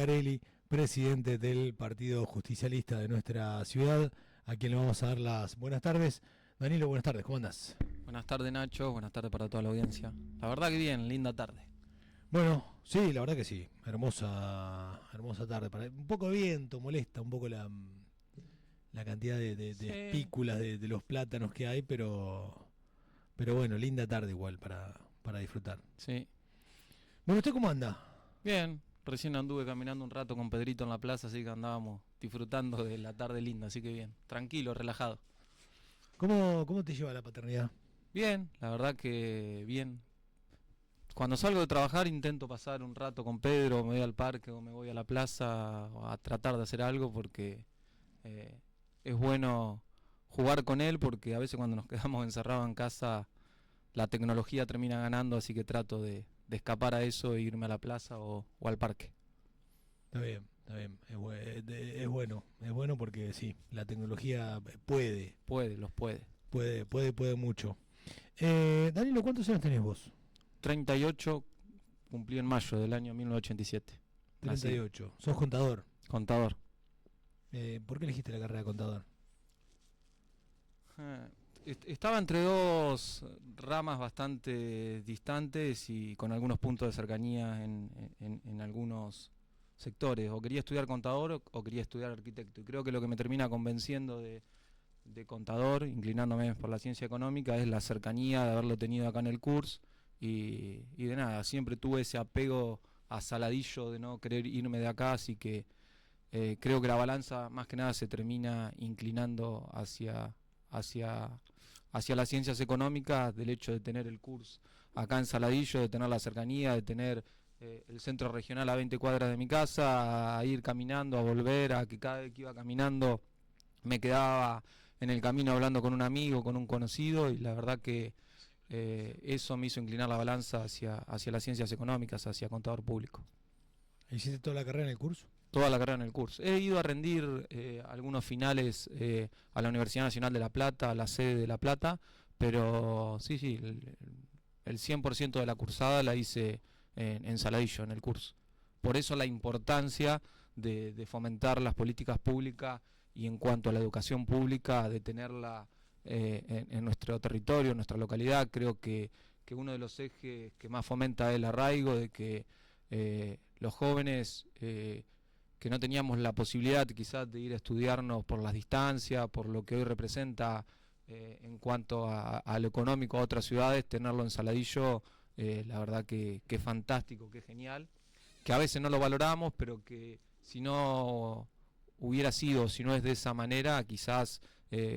Figarelli, presidente del Partido Justicialista de nuestra ciudad, a quien le vamos a dar las buenas tardes. Danilo, buenas tardes, ¿cómo andás? Buenas tardes, Nacho, buenas tardes para toda la audiencia. La verdad que bien, linda tarde. Bueno, sí, la verdad que sí, hermosa tarde. Un poco de viento, molesta un poco la cantidad de Sí. espículas de los plátanos que hay, pero bueno, linda tarde igual para disfrutar. Sí. Bueno, ¿usted cómo anda? Bien, recién anduve caminando un rato con Pedrito en la plaza, así que andábamos disfrutando de la tarde linda, así que bien, tranquilo, relajado. ¿Cómo te lleva la paternidad? Bien, la verdad que bien. Cuando salgo de trabajar intento pasar un rato con Pedro, me voy al parque o me voy a la plaza a tratar de hacer algo porque es bueno jugar con él, porque a veces cuando nos quedamos encerrados en casa la tecnología termina ganando, así que trato de escapar a eso e irme a la plaza o al parque. Está bien, es bueno porque sí, la tecnología puede Los puede. mucho. Danilo, ¿cuántos años tenés vos? 38, cumplí en mayo del año 1987. 38. ¿Sos contador? Contador. ¿Por qué elegiste la carrera de contador? Estaba entre dos ramas bastante distantes y con algunos puntos de cercanía en algunos sectores. O quería estudiar contador o quería estudiar arquitecto. Y creo que lo que me termina convenciendo de contador, inclinándome por la ciencia económica, es la cercanía de haberlo tenido acá en el curso y de nada. Siempre tuve ese apego a Saladillo de no querer irme de acá, así que creo que la balanza más que nada se termina inclinando hacia las ciencias económicas, del hecho de tener el curso acá en Saladillo, de tener la cercanía, de tener el centro regional a 20 cuadras de mi casa, a ir caminando, a volver, a que cada vez que iba caminando me quedaba en el camino hablando con un amigo, con un conocido, y la verdad que eso me hizo inclinar la balanza hacia las ciencias económicas, hacia contador público. ¿Hiciste toda la carrera en el curso? Toda la carrera en el curso. He ido a rendir algunos finales a la Universidad Nacional de La Plata, a la sede de La Plata, pero sí, el 100% de la cursada la hice en Saladillo, en el curso. Por eso la importancia de fomentar las políticas públicas y en cuanto a la educación pública, de tenerla en nuestro territorio, en nuestra localidad. Creo que uno de los ejes que más fomenta es el arraigo, de que los jóvenes que no teníamos la posibilidad quizás de ir a estudiarnos por las distancias, por lo que hoy representa en cuanto a lo económico a otras ciudades, tenerlo en Saladillo, la verdad que es fantástico, que es genial, que a veces no lo valoramos, pero que si no hubiera sido, si no es de esa manera, quizás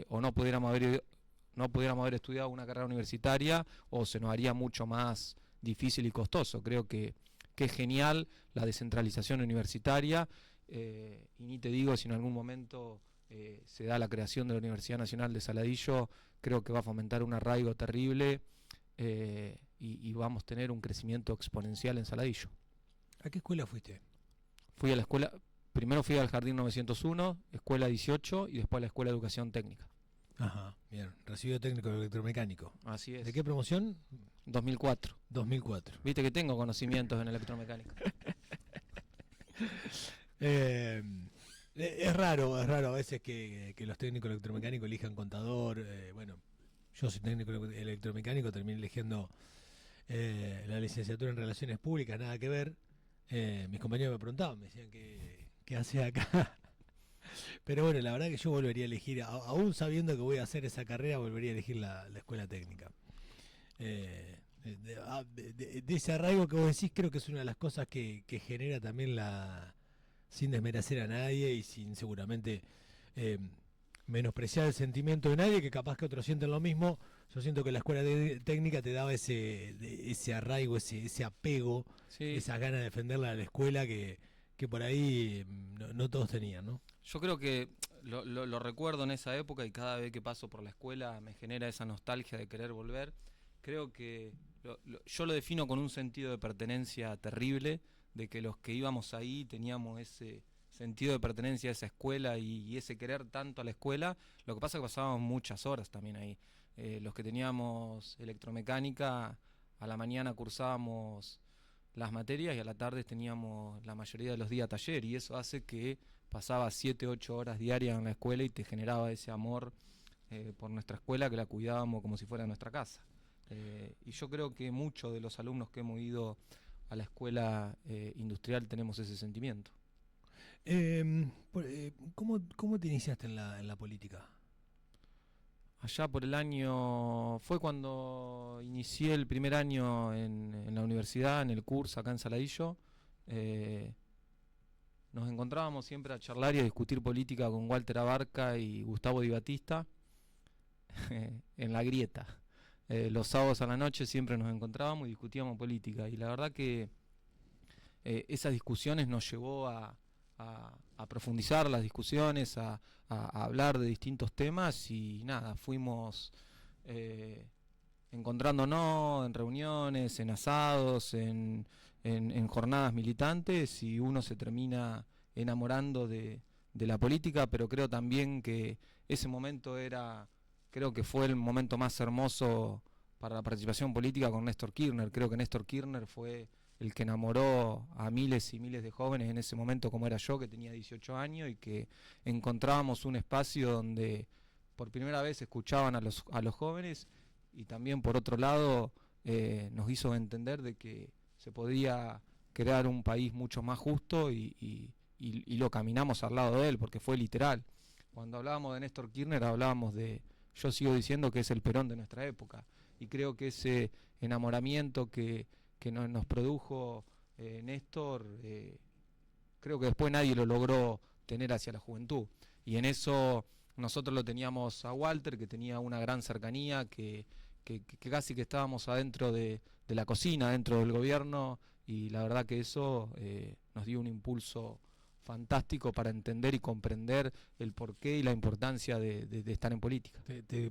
o no pudiéramos haber estudiado una carrera universitaria, o se nos haría mucho más difícil y costoso. Creo que es genial la descentralización universitaria, y ni te digo si en algún momento se da la creación de la Universidad Nacional de Saladillo. Creo que va a fomentar un arraigo terrible y vamos a tener un crecimiento exponencial en Saladillo. ¿A qué escuela fuiste? Fui a la escuela, primero fui al Jardín 901, escuela 18, y después a la Escuela de Educación Técnica. Ajá, bien. Recibido técnico electromecánico. Así es. ¿De qué promoción? 2004. 2004. Viste que tengo conocimientos en electromecánica. Es raro a veces que los técnicos electromecánicos elijan contador. Bueno, yo soy técnico electromecánico, terminé eligiendo la licenciatura en Relaciones Públicas, nada que ver. Mis compañeros me preguntaban, me decían ¿qué hace acá? Pero bueno, la verdad que yo volvería a elegir, aún sabiendo que voy a hacer esa carrera, volvería a elegir la escuela técnica. De ese arraigo que vos decís, creo que es una de las cosas que genera también sin desmerecer a nadie y sin seguramente menospreciar el sentimiento de nadie, que capaz que otros sienten lo mismo. Yo siento que la escuela técnica te daba ese arraigo, ese apego, Sí. esas ganas de defenderla a la escuela que por ahí no todos tenían, ¿no? Yo creo que lo recuerdo en esa época, y cada vez que paso por la escuela me genera esa nostalgia de querer volver. Creo que yo lo defino con un sentido de pertenencia terrible, de que los que íbamos ahí teníamos ese sentido de pertenencia a esa escuela y ese querer tanto a la escuela. Lo que pasa es que pasábamos muchas horas también ahí. Los que teníamos electromecánica, a la mañana cursábamos las materias y a la tarde teníamos la mayoría de los días taller, y eso hace que pasaba 7, 8 horas diarias en la escuela y te generaba ese amor por nuestra escuela, que la cuidábamos como si fuera nuestra casa. Y yo creo que muchos de los alumnos que hemos ido a la escuela industrial tenemos ese sentimiento. ¿Cómo te iniciaste en la política? Allá por el año, fue cuando inicié el primer año en la universidad, en el curso acá en Saladillo. Nos encontrábamos siempre a charlar y a discutir política con Walter Abarca y Gustavo Di Battista en la grieta. Los sábados a la noche siempre nos encontrábamos y discutíamos política, y la verdad que esas discusiones nos llevó a profundizar las discusiones, a hablar de distintos temas, y nada, fuimos encontrándonos en reuniones, en asados, en jornadas militantes, y uno se termina enamorando de la política. Pero creo también que ese momento creo que fue el momento más hermoso para la participación política con Néstor Kirchner. Creo que Néstor Kirchner fue el que enamoró a miles y miles de jóvenes en ese momento, como era yo, que tenía 18 años, y que encontrábamos un espacio donde por primera vez escuchaban a los jóvenes, y también por otro lado nos hizo entender de que se podía crear un país mucho más justo, y lo caminamos al lado de él, porque fue literal. Cuando hablábamos de Néstor Kirchner hablábamos yo sigo diciendo que es el Perón de nuestra época, y creo que ese enamoramiento que nos produjo Néstor, creo que después nadie lo logró tener hacia la juventud, y en eso nosotros lo teníamos a Walter, que tenía una gran cercanía, que casi que estábamos adentro de la cocina, dentro del gobierno, y la verdad que eso nos dio un impulso fantástico para entender y comprender el porqué y la importancia de estar en política.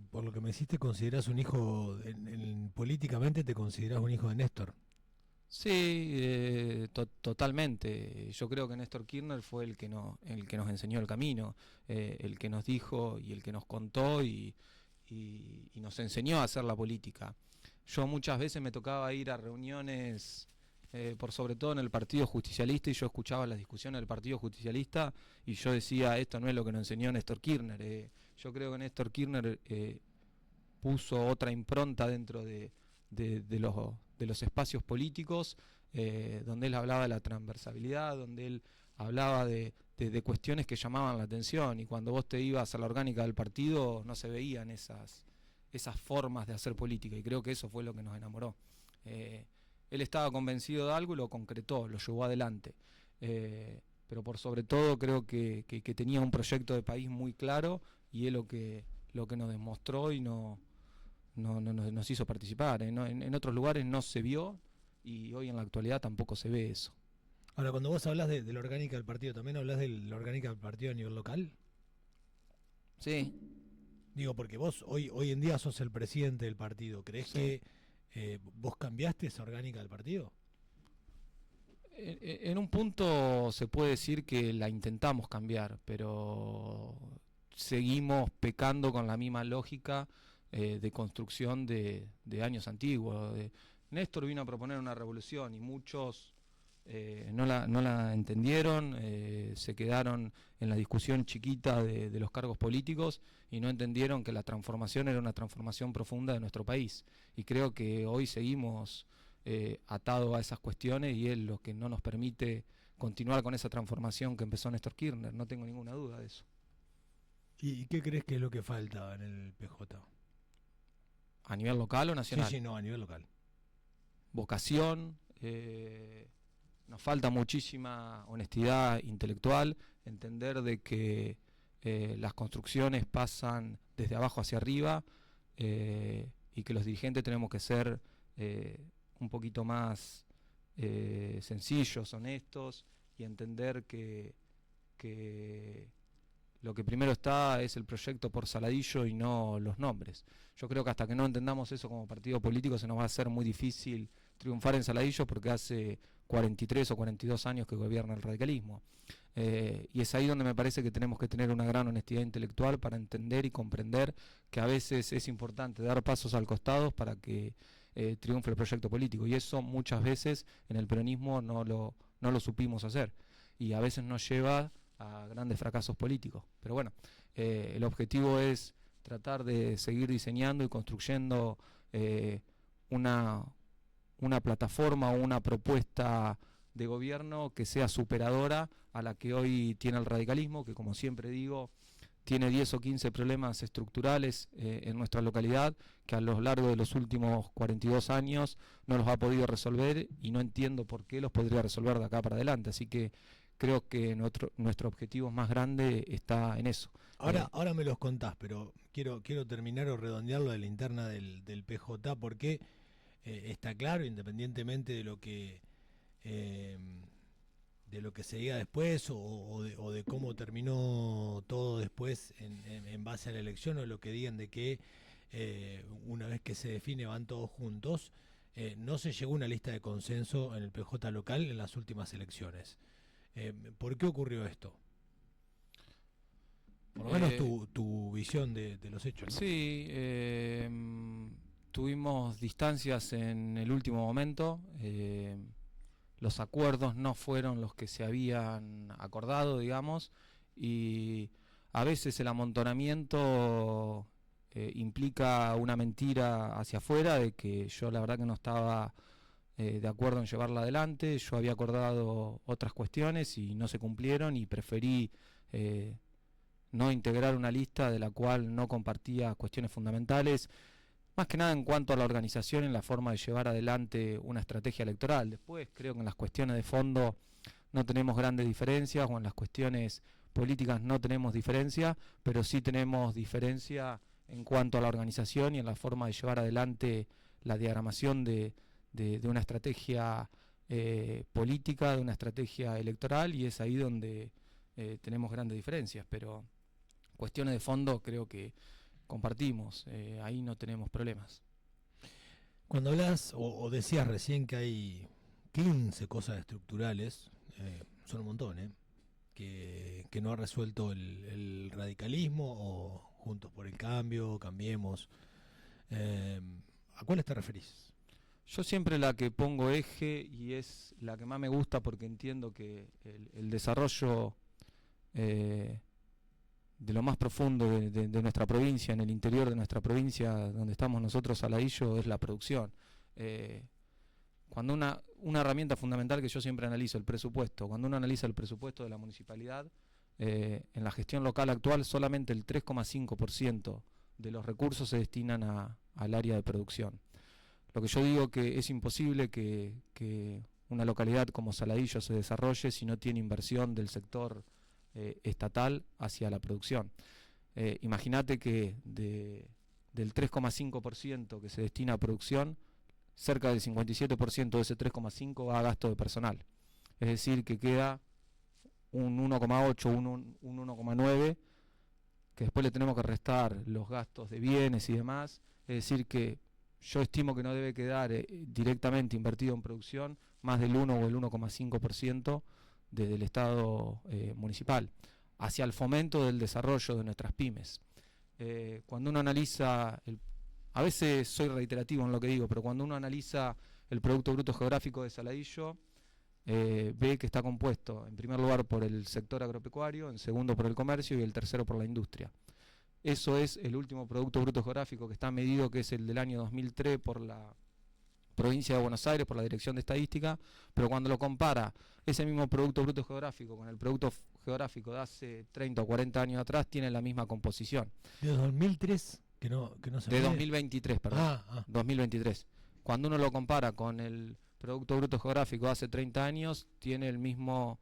Por lo que me decís, ¿te considerás un hijo, políticamente te considerás un hijo de Néstor? Sí, totalmente. Yo creo que Néstor Kirchner fue el que nos enseñó el camino, el que nos dijo y el que nos contó y nos enseñó a hacer la política. Yo muchas veces me tocaba ir a reuniones, por sobre todo en el Partido Justicialista, y yo escuchaba las discusiones del Partido Justicialista, y yo decía, esto no es lo que nos enseñó Néstor Kirchner. Yo creo que Néstor Kirchner puso otra impronta dentro de los espacios políticos, donde él hablaba de la transversalidad, donde él hablaba de cuestiones que llamaban la atención, y cuando vos te ibas a la orgánica del partido no se veían esas formas de hacer política, y creo que eso fue lo que nos enamoró. Él estaba convencido de algo y lo concretó, lo llevó adelante, pero por sobre todo creo que tenía un proyecto de país muy claro, y es lo que nos demostró y nos hizo participar. En otros lugares no se vio, y hoy en la actualidad tampoco se ve eso. Ahora, cuando vos hablas de la orgánica del partido, ¿también hablas de la orgánica del partido a nivel local? Sí. Digo, porque vos hoy en día sos el presidente del partido. ¿Crees que vos cambiaste esa orgánica del partido? En un punto se puede decir que la intentamos cambiar, pero seguimos pecando con la misma lógica de construcción de años antiguos. Néstor vino a proponer una revolución, y muchos no la entendieron, se quedaron en la discusión chiquita de los cargos políticos, y no entendieron que la transformación era una transformación profunda de nuestro país. Y creo que hoy seguimos atados a esas cuestiones, y es lo que no nos permite continuar con esa transformación que empezó Néstor Kirchner. No tengo ninguna duda de eso. ¿Y qué crees que es lo que falta en el PJ? ¿A nivel local o nacional? Sí, no, a nivel local. Vocación, nos falta muchísima honestidad intelectual, entender de que las construcciones pasan desde abajo hacia arriba, y que los dirigentes tenemos que ser un poquito más sencillos, honestos, y entender que lo que primero está es el proyecto por Saladillo y no los nombres. Yo creo que hasta que no entendamos eso como partido político se nos va a hacer muy difícil triunfar en Saladillo, porque hace 43 o 42 años que gobierna el radicalismo. Y es ahí donde me parece que tenemos que tener una gran honestidad intelectual para entender y comprender que a veces es importante dar pasos al costado para que triunfe el proyecto político. Y eso muchas veces en el peronismo no lo supimos hacer. Y a veces nos lleva a grandes fracasos políticos. Pero bueno, el objetivo es tratar de seguir diseñando y construyendo una plataforma o una propuesta de gobierno que sea superadora a la que hoy tiene el radicalismo, que como siempre digo, tiene 10 o 15 problemas estructurales en nuestra localidad que a lo largo de los últimos 42 años no los ha podido resolver y no entiendo por qué los podría resolver de acá para adelante. Así que creo que nuestro objetivo más grande está en eso. Ahora me los contás, pero quiero terminar o redondearlo de la interna del PJ, porque está claro, independientemente de lo que se diga después o de cómo terminó todo después en base a la elección, o lo que digan de que una vez que se define van todos juntos, no se llegó a una lista de consenso en el PJ local en las últimas elecciones. ¿Por qué ocurrió esto? Por lo menos tu visión de los hechos, ¿no? Sí, tuvimos distancias en el último momento. Los acuerdos no fueron los que se habían acordado, digamos, y a veces el amontonamiento implica una mentira hacia afuera de que yo la verdad que no estaba de acuerdo en llevarla adelante. Yo había acordado otras cuestiones y no se cumplieron y preferí no integrar una lista de la cual no compartía cuestiones fundamentales, más que nada en cuanto a la organización y en la forma de llevar adelante una estrategia electoral. Después creo que en las cuestiones de fondo no tenemos grandes diferencias, o en las cuestiones políticas no tenemos diferencia, pero sí tenemos diferencia en cuanto a la organización y en la forma de llevar adelante la diagramación de una estrategia política, de una estrategia electoral, y es ahí donde tenemos grandes diferencias, pero cuestiones de fondo creo que compartimos, ahí no tenemos problemas. Cuando hablas o decías recién que hay 15 cosas estructurales, son un montón, que no ha resuelto el radicalismo o Juntos por el Cambio, Cambiemos. ¿A cuáles te referís? Yo siempre la que pongo eje, y es la que más me gusta porque entiendo que el desarrollo de lo más profundo de nuestra provincia, en el interior de nuestra provincia donde estamos nosotros, Saladillo, es la producción. Cuando una herramienta fundamental que yo siempre analizo, el presupuesto, cuando uno analiza el presupuesto de la municipalidad, en la gestión local actual solamente el 3,5% de los recursos se destinan al área de producción. Lo que yo digo que es imposible que una localidad como Saladillo se desarrolle si no tiene inversión del sector estatal hacia la producción. Imagínate que del 3,5% que se destina a producción, cerca del 57% de ese 3,5% va a gasto de personal. Es decir, que queda un 1,8, un 1,9, que después le tenemos que restar los gastos de bienes y demás. Es decir, que yo estimo que no debe quedar directamente invertido en producción más del 1 o el 1,5% desde el Estado municipal, hacia el fomento del desarrollo de nuestras pymes. Cuando uno analiza, a veces soy reiterativo en lo que digo, pero cuando uno analiza el Producto Bruto Geográfico de Saladillo, ve que está compuesto en primer lugar por el sector agropecuario, en segundo por el comercio y el tercero por la industria. Eso es el último Producto Bruto Geográfico que está medido, que es el del año 2003 por la provincia de Buenos Aires, por la Dirección de Estadística, pero cuando lo compara ese mismo Producto Bruto Geográfico con el Producto Geográfico de hace 30 o 40 años atrás, tiene la misma composición. ¿De 2003? Que no se de mide. 2023, perdón. 2023. Cuando uno lo compara con el Producto Bruto Geográfico de hace 30 años, tiene el mismo...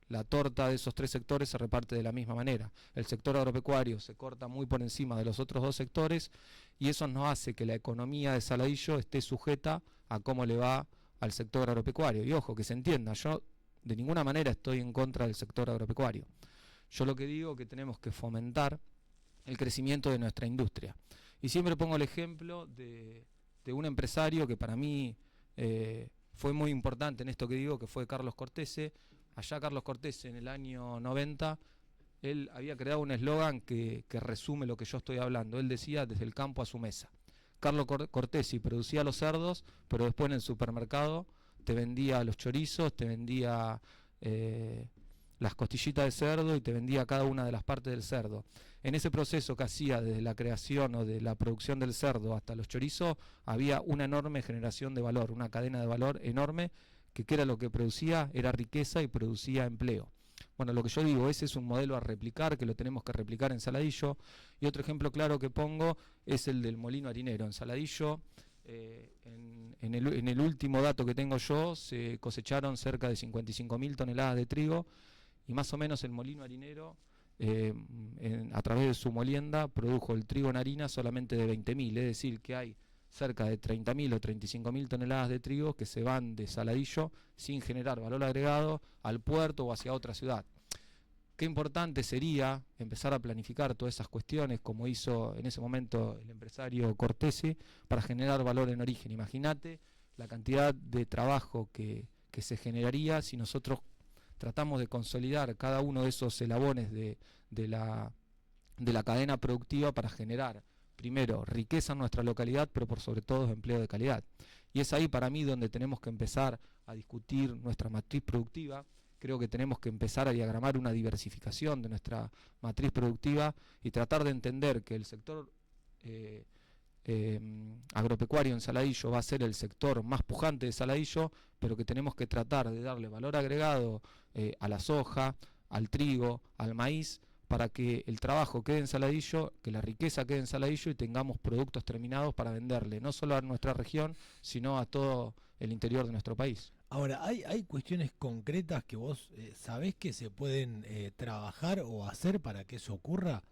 la torta de esos tres sectores se reparte de la misma manera. El sector agropecuario se corta muy por encima de los otros dos sectores, y eso nos hace que la economía de Saladillo esté sujeta a cómo le va al sector agropecuario. Y ojo, que se entienda, yo de ninguna manera estoy en contra del sector agropecuario. Yo lo que digo es que tenemos que fomentar el crecimiento de nuestra industria. Y siempre pongo el ejemplo de un empresario que para mí fue muy importante en esto que digo, que fue Carlos Cortese. Allá Carlos Cortese, en el año 90, él había creado un eslogan que resume lo que yo estoy hablando. Él decía: desde el campo a su mesa. Carlo Cortesi producía los cerdos, pero después en el supermercado te vendía los chorizos, te vendía las costillitas de cerdo y te vendía cada una de las partes del cerdo. En ese proceso que hacía desde la creación o de la producción del cerdo hasta los chorizos, había una enorme generación de valor, una cadena de valor enorme, que ¿qué era lo que producía? Era riqueza y producía empleo. Bueno, lo que yo digo, ese es un modelo a replicar, que lo tenemos que replicar en Saladillo. Y otro ejemplo claro que pongo es el del molino harinero. En Saladillo, en el último dato que tengo yo, se cosecharon cerca de 55.000 toneladas de trigo, y más o menos el molino harinero, a través de su molienda, produjo el trigo en harina solamente de 20.000, es decir, que hay cerca de 30.000 o 35.000 toneladas de trigo que se van de Saladillo sin generar valor agregado al puerto o hacia otra ciudad. Qué importante sería empezar a planificar todas esas cuestiones, como hizo en ese momento el empresario Cortesi, para generar valor en origen. Imagínate la cantidad de trabajo que se generaría si nosotros tratamos de consolidar cada uno de esos eslabones de la cadena productiva para generar, primero, riqueza en nuestra localidad, pero por sobre todo empleo de calidad. Y es ahí para mí donde tenemos que empezar a discutir nuestra matriz productiva. Creo que tenemos que empezar a diagramar una diversificación de nuestra matriz productiva y tratar de entender que el sector agropecuario en Saladillo va a ser el sector más pujante de Saladillo, pero que tenemos que tratar de darle valor agregado a la soja, al trigo, al maíz, para que el trabajo quede en Saladillo, que la riqueza quede en Saladillo y tengamos productos terminados para venderle, no solo a nuestra región, sino a todo el interior de nuestro país. Ahora, ¿hay cuestiones concretas que vos sabés que se pueden trabajar o hacer para que eso ocurra?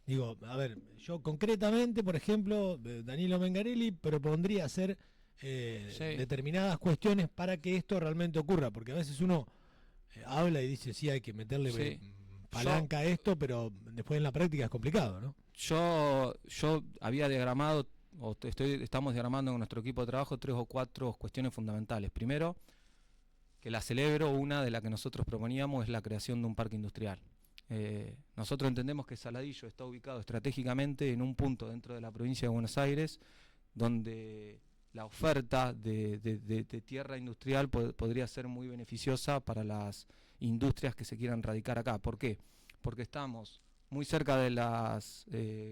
Digo, a ver, yo concretamente, por ejemplo, Danilo Mengarelli propondría hacer determinadas cuestiones para que esto realmente ocurra, porque a veces uno habla y dice, sí, hay que meterle palanca a esto, pero después en la práctica es complicado, ¿no? Yo había diagramado, estamos diagramando en nuestro equipo de trabajo 3 o 4 cuestiones fundamentales. Primero, que la celebro, una de las que nosotros proponíamos es la creación de un parque industrial. Nosotros entendemos que Saladillo está ubicado estratégicamente en un punto dentro de la provincia de Buenos Aires donde la oferta de tierra industrial podría ser muy beneficiosa para las industrias que se quieran radicar acá. ¿Por qué? Porque estamos muy cerca de las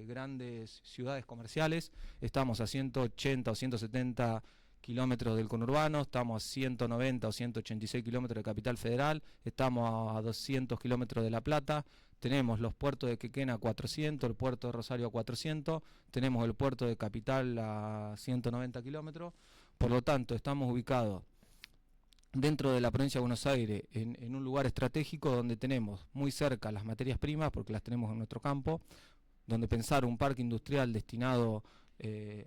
grandes ciudades comerciales, estamos a 180 o 170 kilómetros del conurbano, estamos a 190 o 186 kilómetros de Capital Federal, estamos a 200 kilómetros de La Plata, tenemos los puertos de Quequén a 400, el puerto de Rosario a 400, tenemos el puerto de Capital a 190 kilómetros, por lo tanto estamos ubicados dentro de la provincia de Buenos Aires en un lugar estratégico donde tenemos muy cerca las materias primas, porque las tenemos en nuestro campo, donde pensar un parque industrial destinado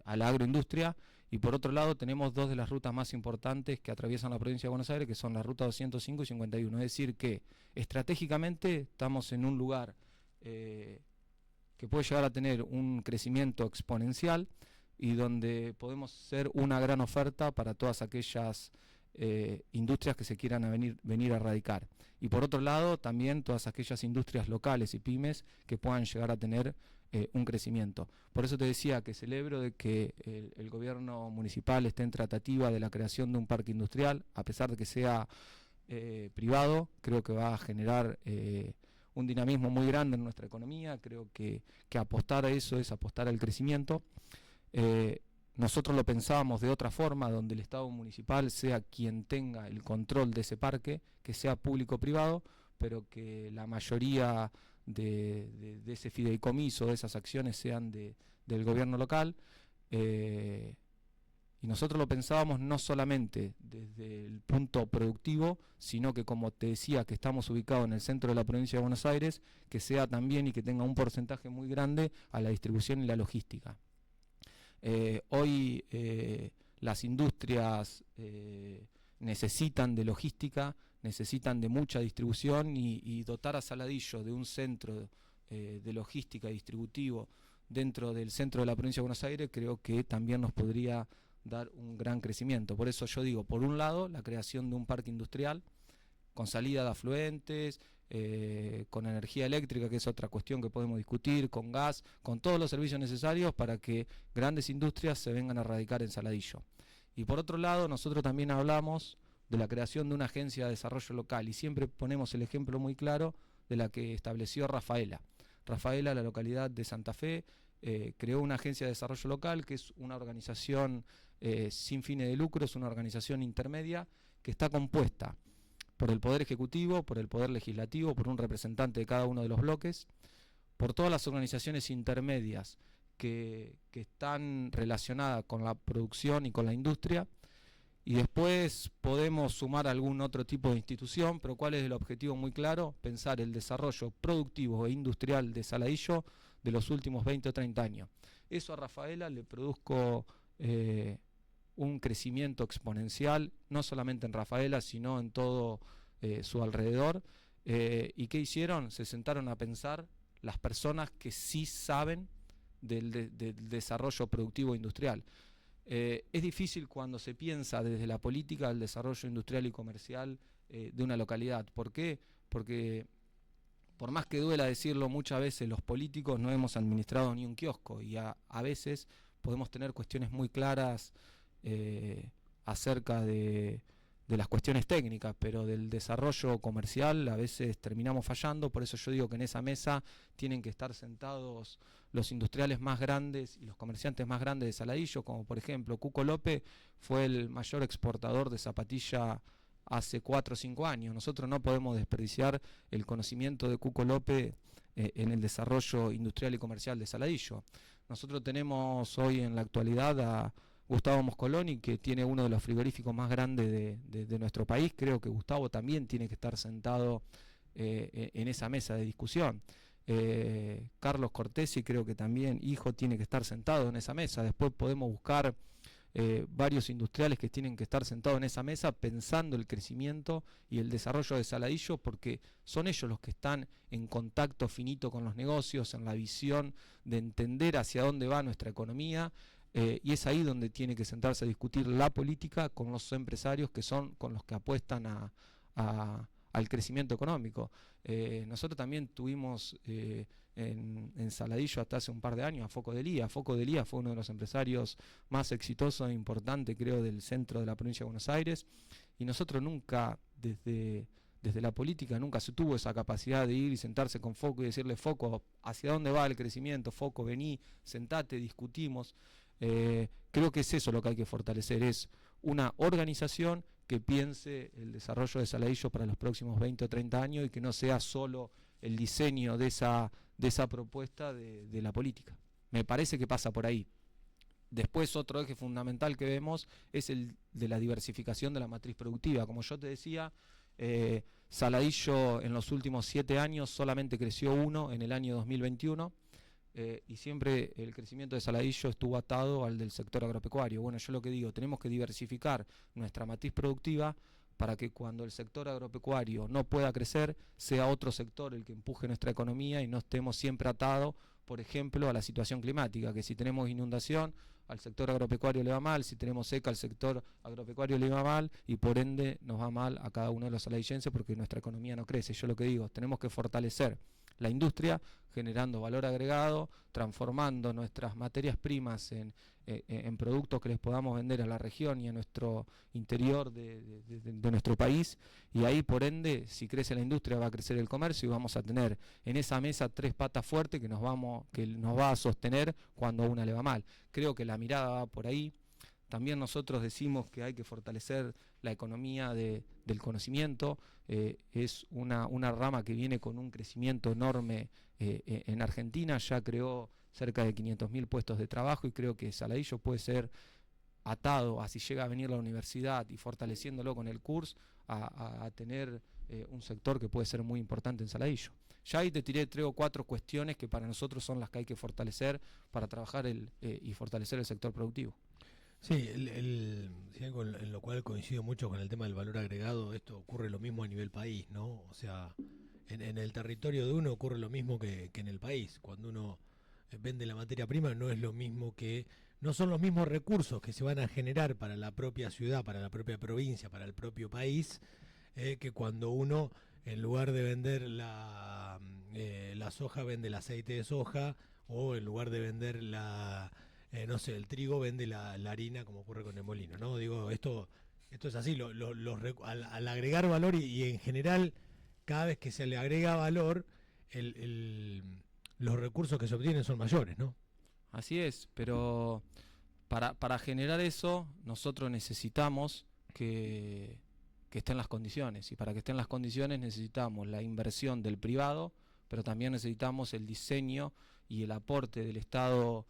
a la agroindustria. Y por otro lado tenemos 2 de las rutas más importantes que atraviesan la provincia de Buenos Aires, que son la ruta 205 y 51. Es decir que estratégicamente estamos en un lugar que puede llegar a tener un crecimiento exponencial y donde podemos ser una gran oferta para todas aquellas industrias que se quieran venir a radicar. Y por otro lado también todas aquellas industrias locales y pymes que puedan llegar a tener un crecimiento. Por eso te decía que celebro de que el gobierno municipal esté en tratativa de la creación de un parque industrial, a pesar de que sea privado. Creo que va a generar un dinamismo muy grande en nuestra economía. Creo que apostar a eso es apostar al crecimiento. Nosotros lo pensábamos de otra forma, donde el Estado municipal sea quien tenga el control de ese parque, que sea público-privado, pero que la mayoría de ese fideicomiso, de esas acciones, sean del gobierno local. Y nosotros lo pensábamos no solamente desde el punto productivo, sino que, como te decía, que estamos ubicados en el centro de la provincia de Buenos Aires, que sea también y que tenga un porcentaje muy grande a la distribución y la logística. Hoy las industrias necesitan de logística, necesitan de mucha distribución y dotar a Saladillo de un centro de logística y distributivo dentro del centro de la provincia de Buenos Aires creo que también nos podría dar un gran crecimiento. Por eso yo digo, por un lado, la creación de un parque industrial con salida de afluentes, con energía eléctrica, que es otra cuestión que podemos discutir, con gas, con todos los servicios necesarios para que grandes industrias se vengan a radicar en Saladillo. Y por otro lado, nosotros también hablamos de la creación de una agencia de desarrollo local y siempre ponemos el ejemplo muy claro de la que estableció Rafaela. Rafaela, la localidad de Santa Fe, creó una agencia de desarrollo local que es una organización sin fines de lucro, es una organización intermedia que está compuesta por el Poder Ejecutivo, por el Poder Legislativo, por un representante de cada uno de los bloques, por todas las organizaciones intermedias que están relacionadas con la producción y con la industria, y después podemos sumar algún otro tipo de institución, pero ¿cuál es el objetivo muy claro? Pensar el desarrollo productivo e industrial de Saladillo de los últimos 20 o 30 años. Eso a Rafaela le produjo un crecimiento exponencial, no solamente en Rafaela, sino en todo su alrededor. ¿Y qué hicieron? Se sentaron a pensar las personas que sí saben del desarrollo productivo industrial. Es difícil cuando se piensa desde la política el desarrollo industrial y comercial de una localidad. ¿Por qué? Porque por más que duela decirlo, muchas veces los políticos no hemos administrado ni un kiosco y a veces podemos tener cuestiones muy claras acerca de las cuestiones técnicas, pero del desarrollo comercial a veces terminamos fallando. Por eso yo digo que en esa mesa tienen que estar sentados los industriales más grandes y los comerciantes más grandes de Saladillo, como por ejemplo Cuco López fue el mayor exportador de zapatilla hace 4 o 5 años. Nosotros no podemos desperdiciar el conocimiento de Cuco López en el desarrollo industrial y comercial de Saladillo. Nosotros tenemos hoy en la actualidad a Gustavo Moscoloni, que tiene uno de los frigoríficos más grandes de nuestro país. Creo que Gustavo también tiene que estar sentado en esa mesa de discusión. Carlos Cortesi, creo que también, hijo, tiene que estar sentado en esa mesa. Después podemos buscar varios industriales que tienen que estar sentados en esa mesa pensando el crecimiento y el desarrollo de Saladillo, porque son ellos los que están en contacto finito con los negocios, en la visión de entender hacia dónde va nuestra economía. Y es ahí donde tiene que sentarse a discutir la política con los empresarios, que son con los que apuestan al crecimiento económico. Nosotros también tuvimos en Saladillo hasta hace un par de años a Foco de Lía. Foco de Lía fue uno de los empresarios más exitosos e importantes, creo, del centro de la provincia de Buenos Aires, y nosotros nunca, desde la política, nunca se tuvo esa capacidad de ir y sentarse con Foco y decirle: Foco, ¿hacia dónde va el crecimiento? Foco, vení, sentate, discutimos. Creo que es eso lo que hay que fortalecer, es una organización que piense el desarrollo de Saladillo para los próximos 20 o 30 años y que no sea solo el diseño de esa propuesta de la política. Me parece que pasa por ahí. Después otro eje fundamental que vemos es el de la diversificación de la matriz productiva. Como yo te decía, Saladillo en los últimos 7 años solamente creció 1 en el año 2021. Y siempre el crecimiento de Saladillo estuvo atado al del sector agropecuario. Bueno, yo lo que digo, tenemos que diversificar nuestra matriz productiva para que cuando el sector agropecuario no pueda crecer, sea otro sector el que empuje nuestra economía y no estemos siempre atados, por ejemplo, a la situación climática, que si tenemos inundación, al sector agropecuario le va mal, si tenemos seca, al sector agropecuario le va mal, y por ende nos va mal a cada uno de los saladillenses porque nuestra economía no crece. Yo lo que digo, tenemos que fortalecer la industria, generando valor agregado, transformando nuestras materias primas en productos que les podamos vender a la región y a nuestro interior de nuestro país, y ahí por ende, si crece la industria, va a crecer el comercio y vamos a tener en esa mesa 3 patas fuertes que nos va a sostener cuando a una le va mal. Creo que la mirada va por ahí. También nosotros decimos que hay que fortalecer la economía del conocimiento. Es una rama que viene con un crecimiento enorme en Argentina. Ya creó cerca de 500.000 puestos de trabajo y creo que Saladillo puede ser atado, así llega a venir la universidad y fortaleciéndolo con el curso, a tener un sector que puede ser muy importante en Saladillo. Ya ahí te tiré 3 o 4 cuestiones que para nosotros son las que hay que fortalecer para trabajar y fortalecer el sector productivo. Sí, si algo en lo cual coincido mucho con el tema del valor agregado. Esto ocurre lo mismo a nivel país, ¿no? O sea, en el territorio de uno ocurre lo mismo que en el país. Cuando uno vende la materia prima, no son los mismos recursos que se van a generar para la propia ciudad, para la propia provincia, para el propio país, que cuando uno en lugar de vender la soja, vende el aceite de soja, o en lugar de vender no sé, el trigo, vende la harina, como ocurre con el molino, ¿no? Digo, esto es así, al agregar valor y en general, cada vez que se le agrega valor, el, el- los recursos que se obtienen son mayores, ¿no? Así es, pero para generar eso nosotros necesitamos que estén las condiciones, y para que estén las condiciones necesitamos la inversión del privado, pero también necesitamos el diseño y el aporte del Estado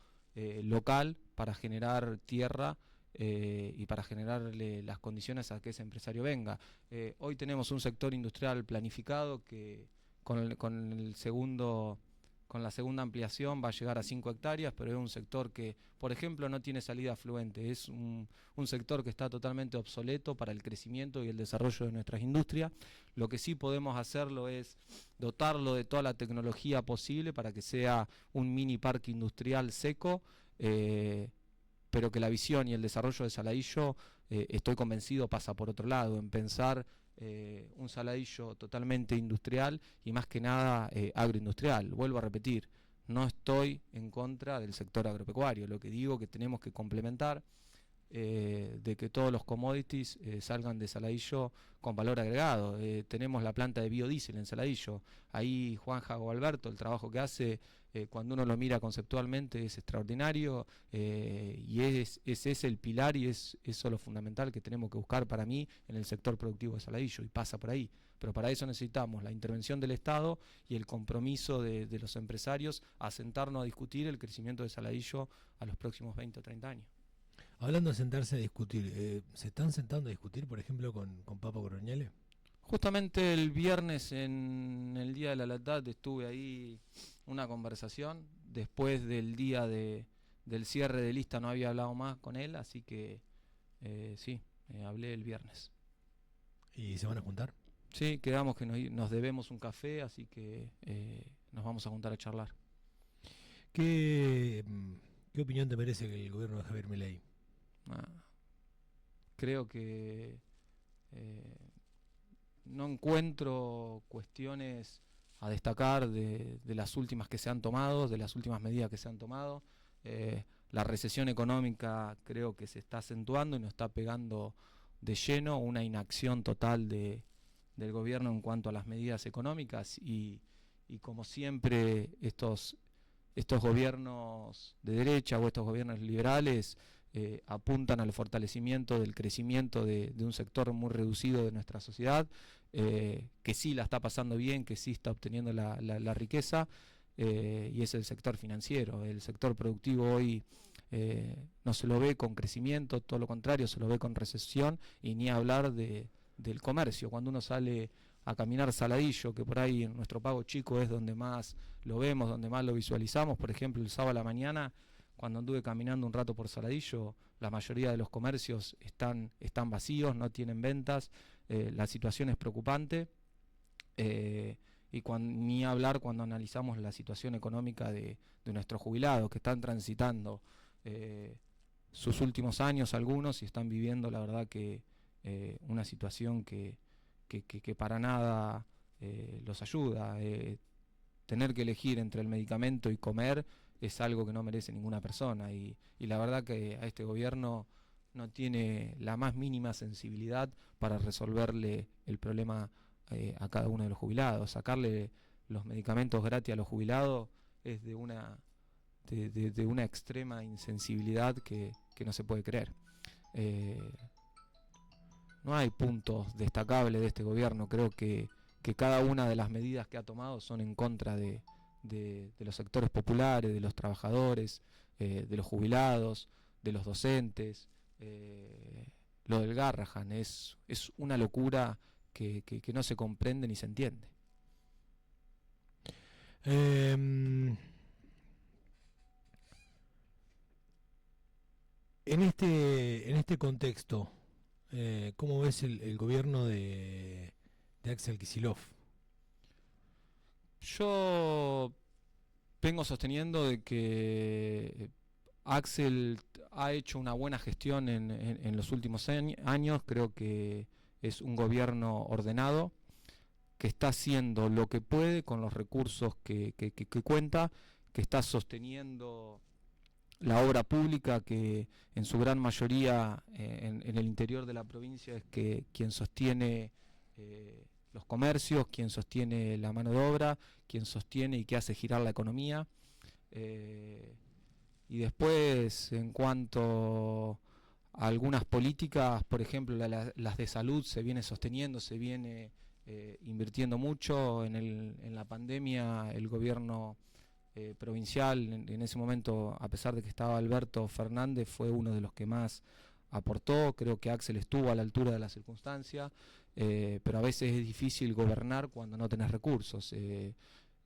local para generar tierra y para generarle las condiciones a que ese empresario venga. Hoy tenemos un sector industrial planificado que con el segundo, con la segunda ampliación va a llegar a 5 hectáreas, pero es un sector que, por ejemplo, no tiene salida afluente. Es un sector que está totalmente obsoleto para el crecimiento y el desarrollo de nuestras industrias. Lo que sí podemos hacerlo es dotarlo de toda la tecnología posible para que sea un mini parque industrial seco, pero que la visión y el desarrollo de Saladillo, estoy convencido, pasa por otro lado, en pensar un Saladillo totalmente industrial y más que nada agroindustrial. Vuelvo a repetir, no estoy en contra del sector agropecuario, lo que digo que tenemos que complementar de que todos los commodities salgan de Saladillo con valor agregado. Tenemos la planta de biodiesel en Saladillo, ahí Juan Jago Alberto, el trabajo que hace, cuando uno lo mira conceptualmente es extraordinario, y ese es el pilar y es eso lo fundamental que tenemos que buscar para mí en el sector productivo de Saladillo, y pasa por ahí. Pero para eso necesitamos la intervención del Estado y el compromiso de los empresarios a sentarnos a discutir el crecimiento de Saladillo a los próximos 20 o 30 años. Hablando de sentarse a discutir, ¿se están sentando a discutir, por ejemplo, con Papo Coronel? Justamente el viernes en el Día de la Lealtad estuve ahí una conversación. Después del día del cierre de lista no había hablado más con él, así que sí, hablé el viernes. ¿Y se van a juntar? Sí, quedamos que nos debemos un café, así que nos vamos a juntar a charlar. ¿Qué, qué opinión te merece el gobierno de Javier Milei? Ah, creo que eh, no encuentro cuestiones a destacar de las últimas que se han tomado, de las últimas medidas que se han tomado. La recesión económica creo que se está acentuando y nos está pegando de lleno, una inacción total del gobierno en cuanto a las medidas económicas, y como siempre estos gobiernos de derecha o estos gobiernos liberales apuntan al fortalecimiento del crecimiento de un sector muy reducido de nuestra sociedad, que sí la está pasando bien, que sí está obteniendo la riqueza, y es el sector financiero. El sector productivo hoy no se lo ve con crecimiento, todo lo contrario, se lo ve con recesión, y ni hablar del comercio. Cuando uno sale a caminar Saladillo, que por ahí en nuestro Pago Chico es donde más lo vemos, donde más lo visualizamos, por ejemplo el sábado a la mañana, cuando anduve caminando un rato por Saladillo, la mayoría de los comercios están vacíos, no tienen ventas, la situación es preocupante, ni hablar cuando analizamos la situación económica de nuestros jubilados, que están transitando sus últimos años algunos, y están viviendo la verdad que una situación que para nada los ayuda. Tener que elegir entre el medicamento y comer es algo que no merece ninguna persona, y la verdad que a este gobierno no tiene la más mínima sensibilidad para resolverle el problema a cada uno de los jubilados. Sacarle los medicamentos gratis a los jubilados es de una extrema insensibilidad que no se puede creer. No hay puntos destacables de este gobierno. Creo que cada una de las medidas que ha tomado son en contra de los sectores populares, de los trabajadores, de los jubilados, de los docentes. Lo del Garrahan es una locura que no se comprende ni se entiende. En este contexto, ¿cómo ves el gobierno de Axel Kicillof? Yo vengo sosteniendo de que Axel ha hecho una buena gestión en los últimos años. Creo que es un gobierno ordenado, que está haciendo lo que puede con los recursos que cuenta, que está sosteniendo la obra pública, que en su gran mayoría en el interior de la provincia es que quien sostiene los comercios, quien sostiene la mano de obra, quien sostiene y que hace girar la economía. Y después, en cuanto a algunas políticas, por ejemplo, las de salud, se viene sosteniendo, se viene invirtiendo mucho. En la pandemia, el gobierno provincial, en ese momento, a pesar de que estaba Alberto Fernández, fue uno de los que más aportó. Creo que Axel estuvo a la altura de la circunstancia, pero a veces es difícil gobernar cuando no tenés recursos.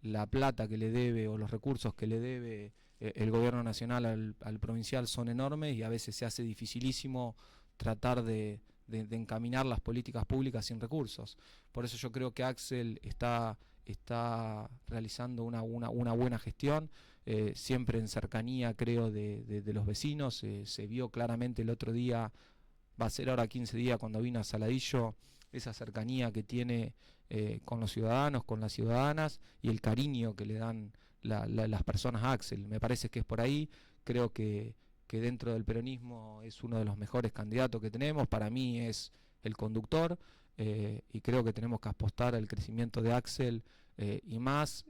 La plata que le debe o los recursos que le debe el gobierno nacional al provincial son enormes, y a veces se hace dificilísimo tratar de encaminar las políticas públicas sin recursos. Por eso yo creo que Axel está realizando una buena gestión, siempre en cercanía, creo, de los vecinos. Se vio claramente el otro día, va a ser ahora 15 días, cuando vino a Saladillo, esa cercanía que tiene con los ciudadanos, con las ciudadanas, y el cariño que le dan las personas a Axel. Me parece que es por ahí. Creo que dentro del peronismo es uno de los mejores candidatos que tenemos. Para mí es el conductor, y creo que tenemos que apostar al crecimiento de Axel, y más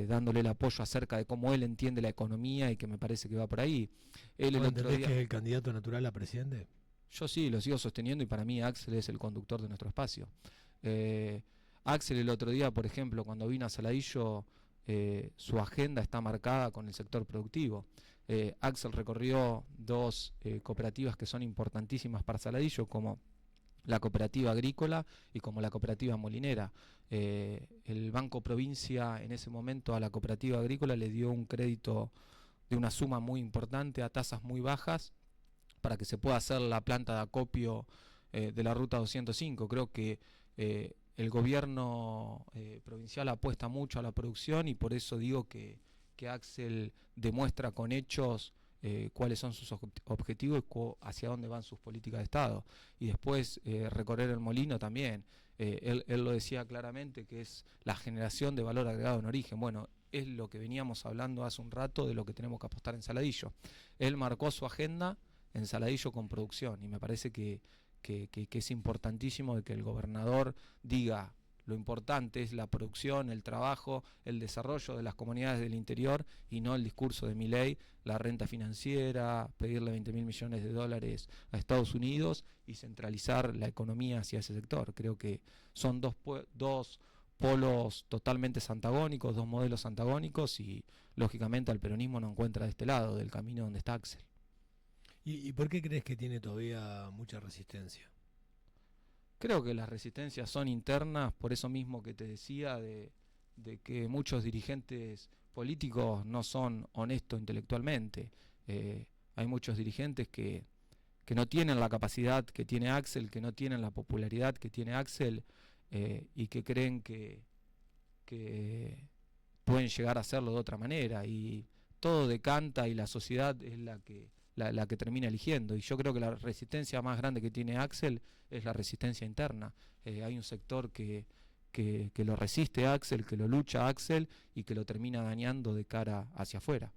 dándole el apoyo acerca de cómo él entiende la economía, y que me parece que va por ahí. Él el otro día, que es el candidato natural a presidente? yo sí lo sigo sosteniendo, y para mí Axel es el conductor de nuestro espacio. Axel el otro día, por ejemplo, cuando vino a Saladillo, su agenda está marcada con el sector productivo. Axel recorrió dos cooperativas que son importantísimas para Saladillo, como la cooperativa agrícola y como la cooperativa molinera. El Banco Provincia en ese momento a la cooperativa agrícola le dio un crédito de una suma muy importante a tasas muy bajas para que se pueda hacer la planta de acopio de la ruta 205. Creo que el gobierno provincial apuesta mucho a la producción, y por eso digo que Axel demuestra con hechos cuáles son sus objetivos y hacia dónde van sus políticas de Estado. Y después recorrer el molino también. Él lo decía claramente, que es la generación de valor agregado en origen. Bueno, es lo que veníamos hablando hace un rato de lo que tenemos que apostar en Saladillo. Él marcó su agenda en Saladillo con producción, y me parece que es importantísimo de que el gobernador diga: lo importante es la producción, el trabajo, el desarrollo de las comunidades del interior, y no el discurso de Milei, la renta financiera, pedirle 20.000 millones de dólares a Estados Unidos y centralizar la economía hacia ese sector. Creo que son dos polos totalmente antagónicos, dos modelos antagónicos, y lógicamente al peronismo no encuentra de este lado del camino donde está Axel. ¿Y por qué crees que tiene todavía mucha resistencia? Creo que las resistencias son internas, por eso mismo que te decía de que muchos dirigentes políticos no son honestos intelectualmente. Hay muchos dirigentes que no tienen la capacidad que tiene Axel, que no tienen la popularidad que tiene Axel, y que creen que pueden llegar a hacerlo de otra manera, y todo decanta, y la sociedad es la que termina eligiendo. Y yo creo que la resistencia más grande que tiene Axel es la resistencia interna. Hay un sector que lo resiste a Axel, que lo lucha a Axel, y que lo termina dañando de cara hacia afuera.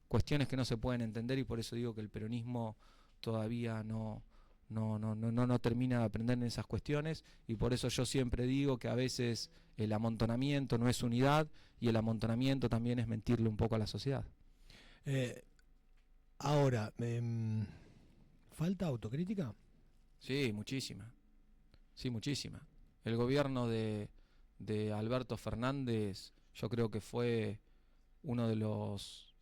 Cuestiones que no se pueden entender, y por eso digo que el peronismo todavía no termina de aprender en esas cuestiones, y por eso yo siempre digo que a veces el amontonamiento no es unidad, y el amontonamiento también es mentirle un poco a la sociedad. Ahora, ¿falta autocrítica? Sí, muchísima. Sí, muchísima. El gobierno de Alberto Fernández, yo creo que fue uno de los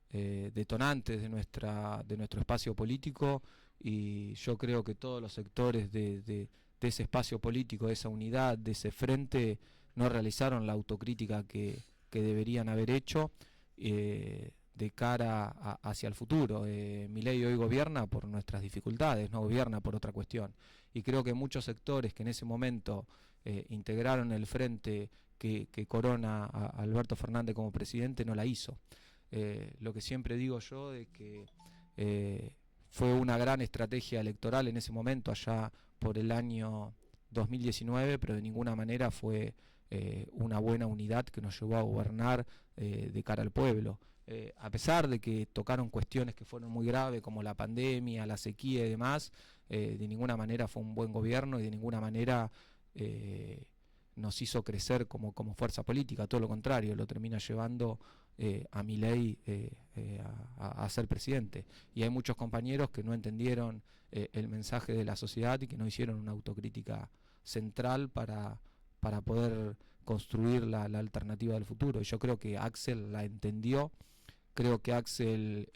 detonantes de nuestro espacio político, y yo creo que todos los sectores de ese espacio político, de esa unidad, de ese frente, no realizaron la autocrítica que deberían haber hecho de cara hacia el futuro. Milei hoy gobierna por nuestras dificultades, no gobierna por otra cuestión. Y creo que muchos sectores que en ese momento integraron el frente que corona a Alberto Fernández como presidente no la hizo. Lo que siempre digo yo de que fue una gran estrategia electoral en ese momento, allá por el año 2019, pero de ninguna manera fue una buena unidad que nos llevó a gobernar de cara al pueblo. A pesar de que tocaron cuestiones que fueron muy graves, como la pandemia, la sequía y demás, de ninguna manera fue un buen gobierno y de ninguna manera nos hizo crecer como fuerza política, todo lo contrario, lo termina llevando a Milei a ser presidente. Y hay muchos compañeros que no entendieron el mensaje de la sociedad y que no hicieron una autocrítica central para poder construir la alternativa del futuro. Y yo creo que Axel la entendió, creo que Axel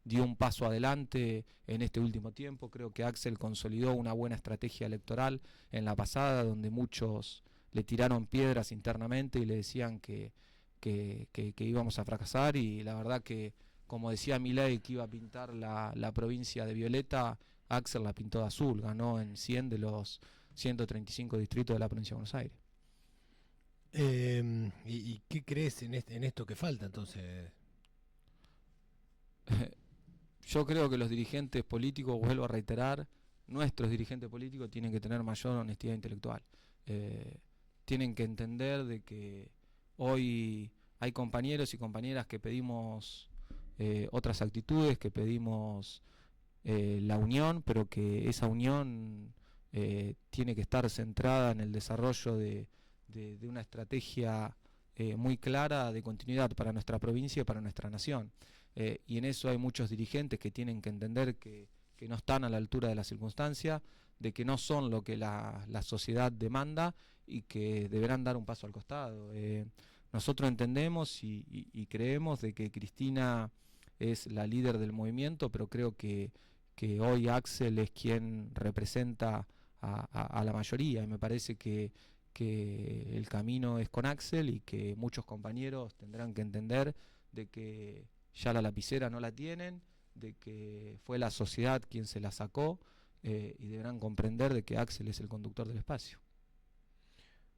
dio un paso adelante en este último tiempo, creo que Axel consolidó una buena estrategia electoral en la pasada, donde muchos le tiraron piedras internamente y le decían que íbamos a fracasar, y la verdad que, como decía Milei que iba a pintar la provincia de violeta, Axel la pintó de azul, ganó en 100 de los 135 distritos de la provincia de Buenos Aires. ¿Y qué crees en esto que falta entonces? Yo creo que los dirigentes políticos, vuelvo a reiterar, nuestros dirigentes políticos tienen que tener mayor honestidad intelectual. Tienen que entender de que hoy hay compañeros y compañeras que pedimos otras actitudes, que pedimos la unión, pero que esa unión tiene que estar centrada en el desarrollo de una estrategia muy clara de continuidad para nuestra provincia y para nuestra nación. Y en eso hay muchos dirigentes que tienen que entender que no están a la altura de la circunstancia, de que no son lo que la sociedad demanda y que deberán dar un paso al costado. Nosotros entendemos y creemos de que Cristina es la líder del movimiento, pero creo que hoy Axel es quien representa a la mayoría, y me parece que el camino es con Axel y que muchos compañeros tendrán que entender de que ya la lapicera no la tienen, de que fue la sociedad quien se la sacó, y deberán comprender de que Axel es el conductor del espacio.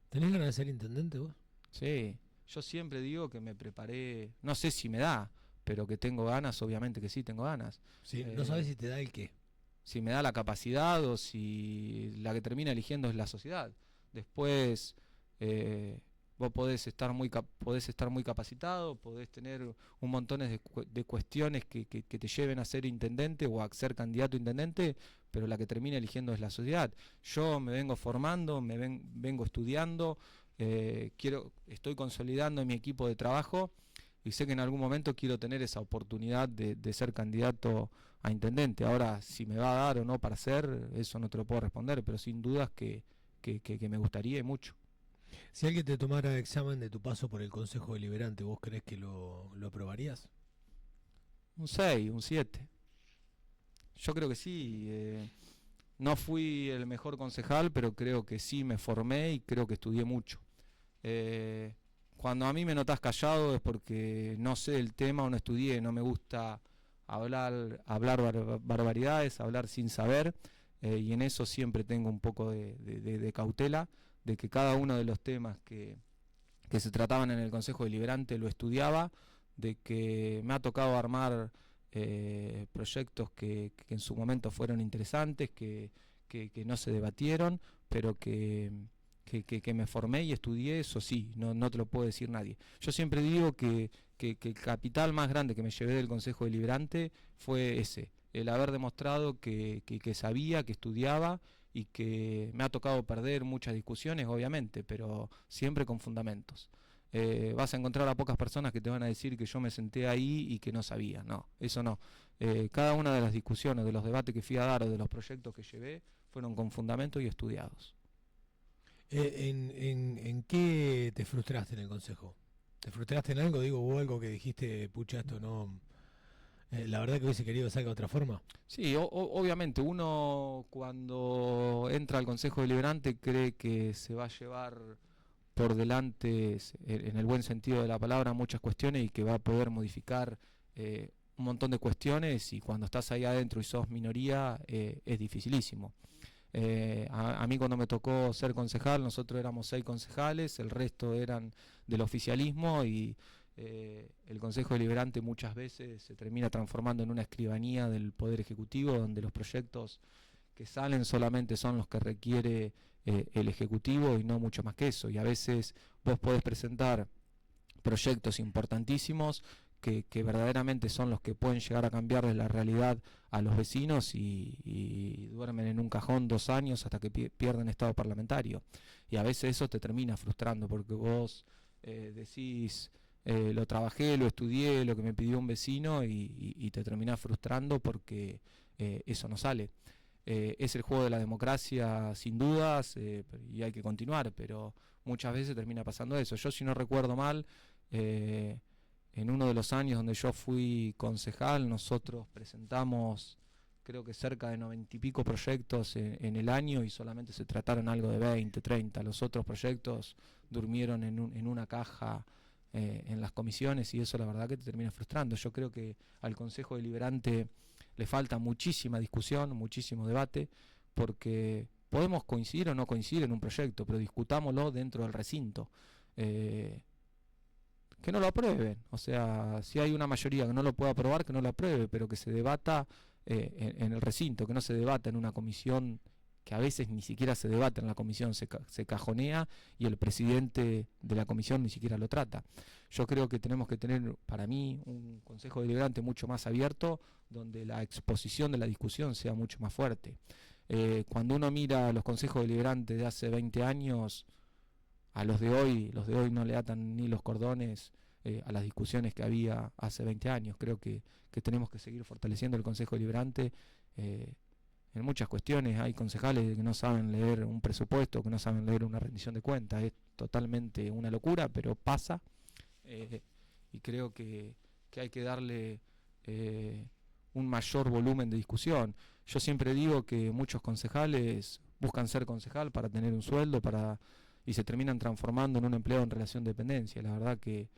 ¿Tenés ganas de ser intendente vos? Sí, yo siempre digo que me preparé, no sé si me da, pero que tengo ganas, obviamente que sí, tengo ganas. Sí, no sabés si te da el qué. Si me da la capacidad o si la que termina eligiendo es la sociedad. Después vos podés estar muy capacitado, podés tener un montón de cuestiones que te lleven a ser intendente o a ser candidato a intendente, pero la que termina eligiendo es la sociedad. Yo me vengo formando, vengo estudiando, estoy consolidando mi equipo de trabajo y sé que en algún momento quiero tener esa oportunidad de ser candidato a intendente. Ahora, si me va a dar o no para ser, eso no te lo puedo responder, pero sin dudas que me gustaría y mucho. Si alguien te tomara examen de tu paso por el Consejo Deliberante, ¿vos crees que lo aprobarías? Un 6, un 7. Yo creo que sí. No fui el mejor concejal, pero creo que sí me formé y creo que estudié mucho. Cuando a mí me notás callado es porque no sé el tema o no estudié, no me gusta hablar barbaridades, hablar sin saber, y en eso siempre tengo un poco de cautela, de que cada uno de los temas que se trataban en el Consejo Deliberante lo estudiaba, de que me ha tocado armar proyectos que en su momento fueron interesantes, que no se debatieron, pero que me formé y estudié, eso sí, no te lo puede decir nadie. Yo siempre digo que el capital más grande que me llevé del Consejo Deliberante fue ese, el haber demostrado que sabía, que estudiaba, y que me ha tocado perder muchas discusiones, obviamente, pero siempre con fundamentos. Vas a encontrar a pocas personas que te van a decir que yo me senté ahí y que no sabía. No, eso no. Cada una de las discusiones, de los debates que fui a dar o de los proyectos que llevé, fueron con fundamentos y estudiados. ¿En qué te frustraste en el Consejo? ¿Te frustraste en algo? Digo, ¿hubo algo que dijiste, pucha, esto no... la verdad que hubiese querido que salga de otra forma? Sí, obviamente, uno cuando entra al Consejo Deliberante cree que se va a llevar por delante, en el buen sentido de la palabra, muchas cuestiones y que va a poder modificar un montón de cuestiones, y cuando estás ahí adentro y sos minoría es dificilísimo. A mí cuando me tocó ser concejal, nosotros éramos 6 concejales, el resto eran del oficialismo, y el Consejo Deliberante muchas veces se termina transformando en una escribanía del Poder Ejecutivo, donde los proyectos que salen solamente son los que requiere el Ejecutivo y no mucho más que eso. Y a veces vos podés presentar proyectos importantísimos que verdaderamente son los que pueden llegar a cambiarle la realidad a los vecinos y duermen en un cajón 2 años hasta que pierden estado parlamentario. Y a veces eso te termina frustrando porque vos decís, lo trabajé, lo estudié, lo que me pidió un vecino y te terminás frustrando porque eso no sale. Es el juego de la democracia sin dudas y hay que continuar, pero muchas veces termina pasando eso. Yo, si no recuerdo mal, en uno de los años donde yo fui concejal, nosotros presentamos creo que cerca de 90 y pico proyectos en el año y solamente se trataron algo de 20, 30. Los otros proyectos durmieron en una caja en las comisiones y eso la verdad que te termina frustrando. Yo creo que al Consejo Deliberante le falta muchísima discusión, muchísimo debate, porque podemos coincidir o no coincidir en un proyecto, pero discutámoslo dentro del recinto. Que no lo aprueben, o sea, si hay una mayoría que no lo pueda aprobar, que no lo apruebe, pero que se debata en el recinto, que no se debata en una comisión, que a veces ni siquiera se debate en la comisión, se cajonea y el presidente de la comisión ni siquiera lo trata. Yo creo que tenemos que tener, para mí, un Consejo Deliberante mucho más abierto, donde la exposición de la discusión sea mucho más fuerte. Cuando uno mira los consejos deliberantes de hace 20 años, a los de hoy no le atan ni los cordones a las discusiones que había hace 20 años. Creo que tenemos que seguir fortaleciendo el Consejo Deliberante en muchas cuestiones. Hay concejales que no saben leer un presupuesto, que no saben leer una rendición de cuentas. Es totalmente una locura, pero pasa. Y creo que hay que darle un mayor volumen de discusión. Yo siempre digo que muchos concejales buscan ser concejal para tener un sueldo, y se terminan transformando en un empleado en relación de dependencia. La verdad que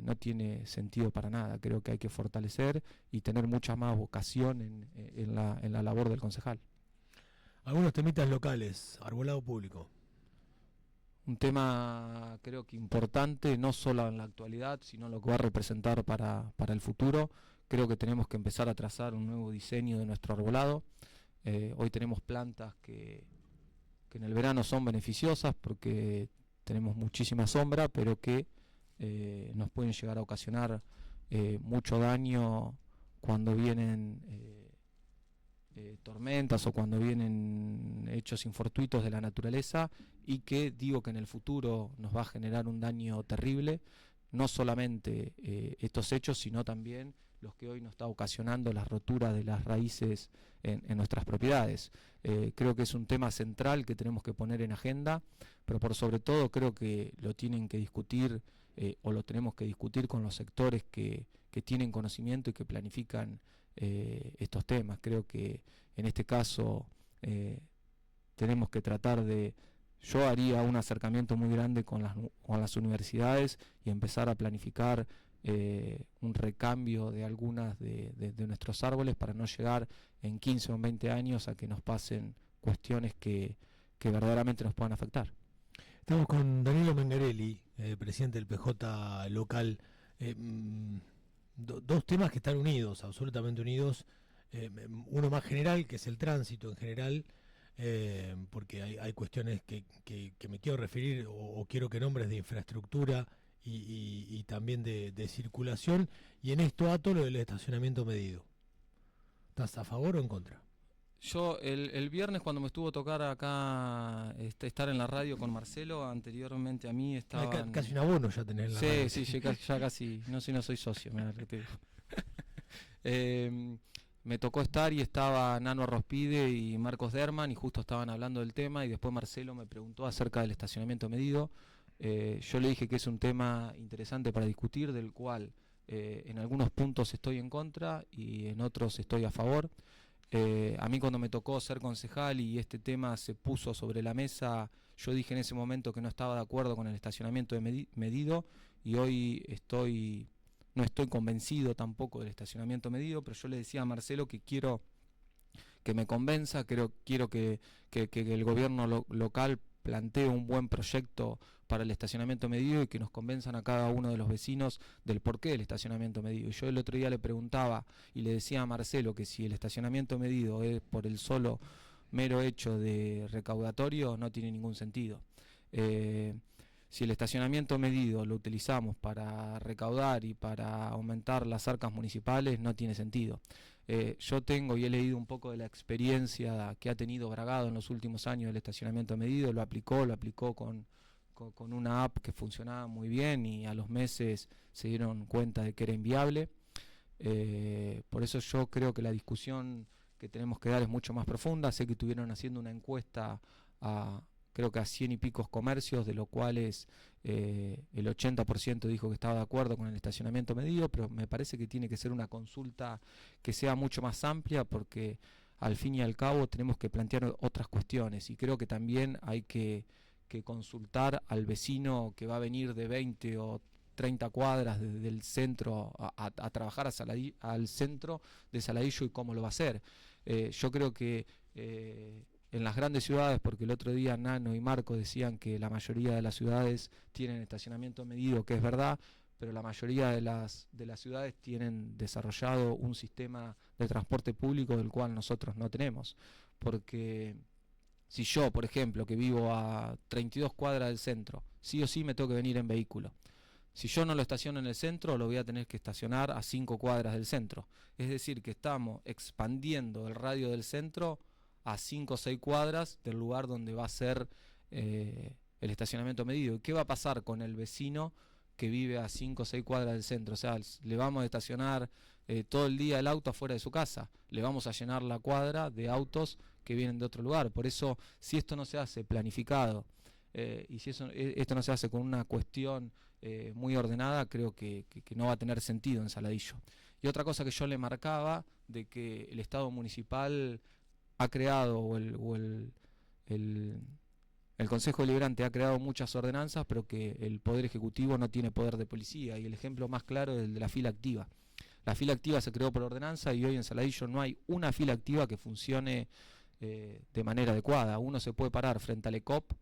no tiene sentido para nada. Creo que hay que fortalecer y tener mucha más vocación en la labor del concejal. Algunos temitas locales, arbolado público. Un tema creo que importante, no solo en la actualidad, sino lo que va a representar para el futuro. Creo que tenemos que empezar a trazar un nuevo diseño de nuestro arbolado. Hoy tenemos plantas que en el verano son beneficiosas porque tenemos muchísima sombra, pero que nos pueden llegar a ocasionar mucho daño cuando vienen tormentas o cuando vienen hechos infortuitos de la naturaleza, y que digo que en el futuro nos va a generar un daño terrible, no solamente estos hechos, sino también los que hoy nos está ocasionando la rotura de las raíces en nuestras propiedades. Creo que es un tema central que tenemos que poner en agenda, pero por sobre todo creo que lo tienen que discutir o lo tenemos que discutir con los sectores que tienen conocimiento y que planifican estos temas. Creo que en este caso tenemos que tratar de... Yo haría un acercamiento muy grande con las universidades y empezar a planificar un recambio de algunas de nuestros árboles para no llegar en 15 o 20 años a que nos pasen cuestiones que verdaderamente nos puedan afectar. Estamos con Danilo Mengarelli, presidente del PJ local. Dos temas que están unidos, absolutamente unidos. Uno más general, que es el tránsito en general, porque hay cuestiones que me quiero referir o quiero que nombres de infraestructura y también de circulación, y en esto ato lo del estacionamiento medido. ¿Estás a favor o en contra? Yo el viernes, cuando me estuvo a tocar acá estar en la radio con Marcelo, anteriormente a mí estaba... Casi un abono ya tenés en la radio. Sí, ya casi, no soy socio, mirá, que te digo. Me tocó estar y estaba Nano Rospide y Marcos Derman y justo estaban hablando del tema, y después Marcelo me preguntó acerca del estacionamiento medido. Yo le dije que es un tema interesante para discutir, del cual en algunos puntos estoy en contra y en otros estoy a favor. A mí, cuando me tocó ser concejal y este tema se puso sobre la mesa, yo dije en ese momento que no estaba de acuerdo con el estacionamiento medido, y hoy no estoy convencido tampoco del estacionamiento medido, pero yo le decía a Marcelo que quiero que me convenza, quiero que el gobierno local plantee un buen proyecto para el estacionamiento medido y que nos convenzan a cada uno de los vecinos del porqué del estacionamiento medido. Y yo el otro día le preguntaba y le decía a Marcelo que si el estacionamiento medido es por el solo mero hecho de recaudatorio no tiene ningún sentido. Si el estacionamiento medido lo utilizamos para recaudar y para aumentar las arcas municipales, no tiene sentido. Yo tengo y he leído un poco de la experiencia que ha tenido Bragado en los últimos años del estacionamiento medido, lo aplicó con una app que funcionaba muy bien y a los meses se dieron cuenta de que era inviable. Por eso yo creo que la discusión que tenemos que dar es mucho más profunda. Sé que estuvieron haciendo una encuesta creo que a 100 y picos comercios, de los cuales el 80% dijo que estaba de acuerdo con el estacionamiento medido, pero me parece que tiene que ser una consulta que sea mucho más amplia, porque al fin y al cabo tenemos que plantear otras cuestiones, y creo que también hay que consultar al vecino que va a venir de 20 o 30 cuadras desde el centro a trabajar al centro de Saladillo, y cómo lo va a hacer. Yo creo que en las grandes ciudades, porque el otro día Nano y Marco decían que la mayoría de las ciudades tienen estacionamiento medido, que es verdad, pero la mayoría de las ciudades tienen desarrollado un sistema de transporte público del cual nosotros no tenemos. Porque si yo, por ejemplo, que vivo a 32 cuadras del centro, sí o sí me tengo que venir en vehículo. Si yo no lo estaciono en el centro, lo voy a tener que estacionar a 5 cuadras del centro. Es decir, que estamos expandiendo el radio del centro a 5 o 6 cuadras del lugar donde va a ser el estacionamiento medido. ¿Y qué va a pasar con el vecino que vive a 5 o 6 cuadras del centro? O sea, le vamos a estacionar todo el día el auto afuera de su casa, le vamos a llenar la cuadra de autos que vienen de otro lugar. Por eso, si esto no se hace planificado, y si esto no se hace con una cuestión muy ordenada, creo que no va a tener sentido en Saladillo. Y otra cosa que yo le marcaba, de que el Estado municipal ha creado, o el Consejo Deliberante ha creado muchas ordenanzas, pero que el Poder Ejecutivo no tiene poder de policía, y el ejemplo más claro es el de la fila activa. La fila activa se creó por ordenanza, y hoy en Saladillo no hay una fila activa que funcione de manera adecuada. Uno se puede parar frente al ECOP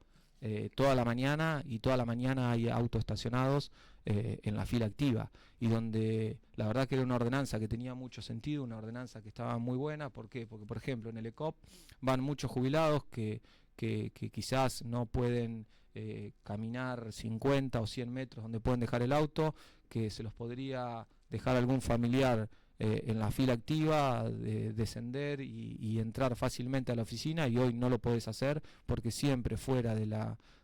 toda la mañana, y toda la mañana hay autos estacionados en la fila activa, y donde la verdad que era una ordenanza que tenía mucho sentido, una ordenanza que estaba muy buena. ¿Por qué? Porque, por ejemplo, en el ECOP van muchos jubilados que quizás no pueden caminar 50 o 100 metros donde pueden dejar el auto, que se los podría dejar algún familiar en la fila activa, descender y entrar fácilmente a la oficina, y hoy no lo podés hacer, porque siempre fuera del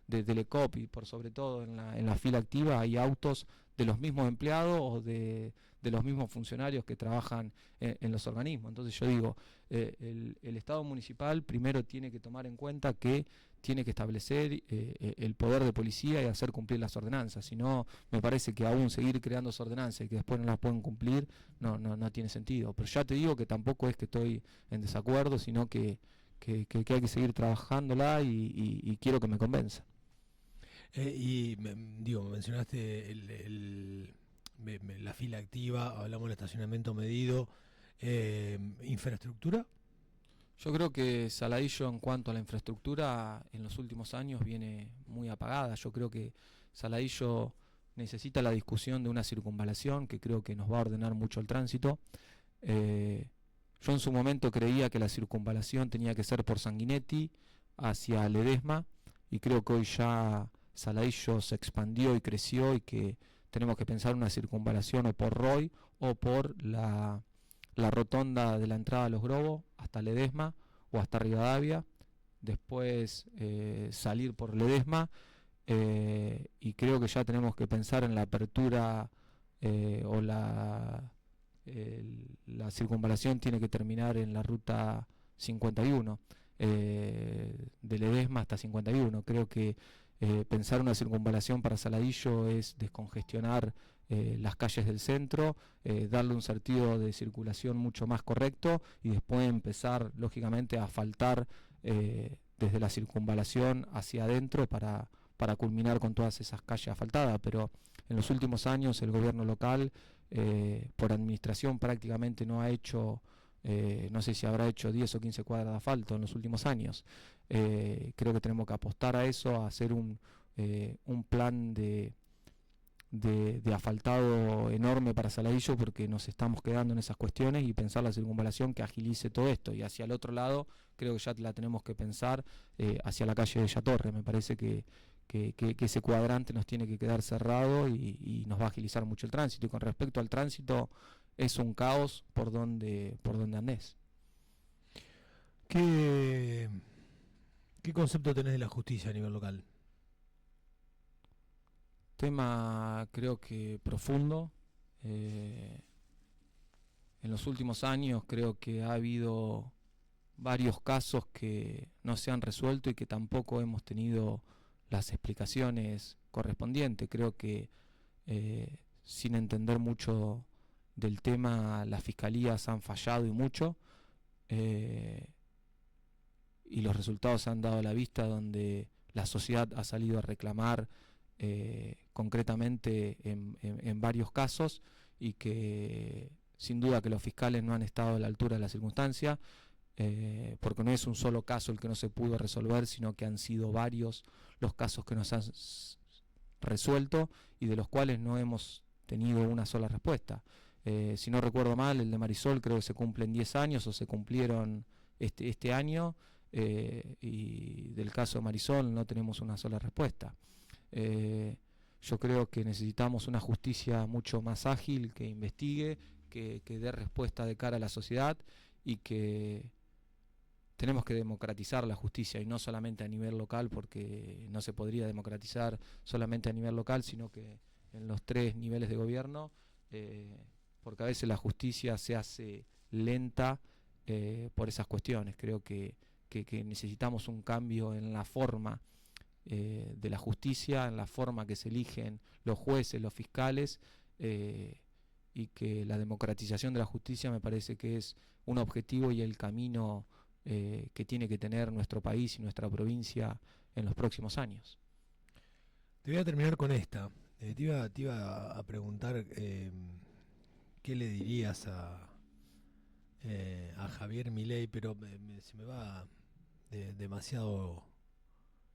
ECOP, y por sobre todo en la fila activa, hay autos de los mismos empleados o de los mismos funcionarios que trabajan en los organismos. Entonces yo digo, el Estado municipal primero tiene que tomar en cuenta que tiene que establecer el poder de policía y hacer cumplir las ordenanzas. Si no, me parece que aún seguir creando esas ordenanzas y que después no las pueden cumplir, no tiene sentido. Pero ya te digo que tampoco es que estoy en desacuerdo, sino que hay que seguir trabajándola, y quiero que me convenza. Mencionaste la fila activa, hablamos del estacionamiento medido, infraestructura. Yo creo que Saladillo, en cuanto a la infraestructura, en los últimos años viene muy apagada. Yo creo que Saladillo necesita la discusión de una circunvalación, que creo que nos va a ordenar mucho el tránsito. Yo en su momento creía que la circunvalación tenía que ser por Sanguinetti hacia Ledesma, y creo que hoy ya Saladillo se expandió y creció, y que tenemos que pensar una circunvalación o por Roy o por la rotonda de la entrada a Los Grobos hasta Ledesma o hasta Rivadavia, después salir por Ledesma, y creo que ya tenemos que pensar en la apertura o la circunvalación tiene que terminar en la ruta 51, de Ledesma hasta 51. Creo que pensar una circunvalación para Saladillo es descongestionar las calles del centro, darle un sentido de circulación mucho más correcto, y después empezar lógicamente a asfaltar desde la circunvalación hacia adentro para culminar con todas esas calles asfaltadas. Pero en los últimos años el gobierno local, por administración, prácticamente no ha hecho, no sé si habrá hecho 10 o 15 cuadras de asfalto en los últimos años. Creo que tenemos que apostar a eso, a hacer un plan de de asfaltado enorme para Saladillo, porque nos estamos quedando en esas cuestiones, y pensar la circunvalación que agilice todo esto. Y hacia el otro lado creo que ya la tenemos que pensar hacia la calle de Torre. Me parece que ese cuadrante nos tiene que quedar cerrado y nos va a agilizar mucho el tránsito. Y con respecto al tránsito, es un caos por donde andés. ¿Qué concepto tenés de la justicia a nivel local? Tema creo que profundo. En los últimos años creo que ha habido varios casos que no se han resuelto y que tampoco hemos tenido las explicaciones correspondientes. Creo que sin entender mucho del tema, las fiscalías han fallado y mucho, y los resultados se han dado a la vista, donde la sociedad ha salido a reclamar concretamente en varios casos, y que sin duda que los fiscales no han estado a la altura de la circunstancia, porque no es un solo caso el que no se pudo resolver, sino que han sido varios los casos que nos han resuelto y de los cuales no hemos tenido una sola respuesta. Si no recuerdo mal, el de Marisol creo que se cumplen 10 años o se cumplieron este año, y del caso de Marisol no tenemos una sola respuesta. Yo creo que necesitamos una justicia mucho más ágil, que investigue, que dé respuesta de cara a la sociedad, y que tenemos que democratizar la justicia, y no solamente a nivel local, porque no se podría democratizar solamente a nivel local, sino que en los 3 niveles de gobierno, porque a veces la justicia se hace lenta por esas cuestiones. Creo que necesitamos un cambio en la forma de la justicia, en la forma que se eligen los jueces, los fiscales, y que la democratización de la justicia me parece que es un objetivo y el camino que tiene que tener nuestro país y nuestra provincia en los próximos años. Te voy a terminar con esta. Te iba a preguntar qué le dirías a Javier Milei, pero se me va demasiado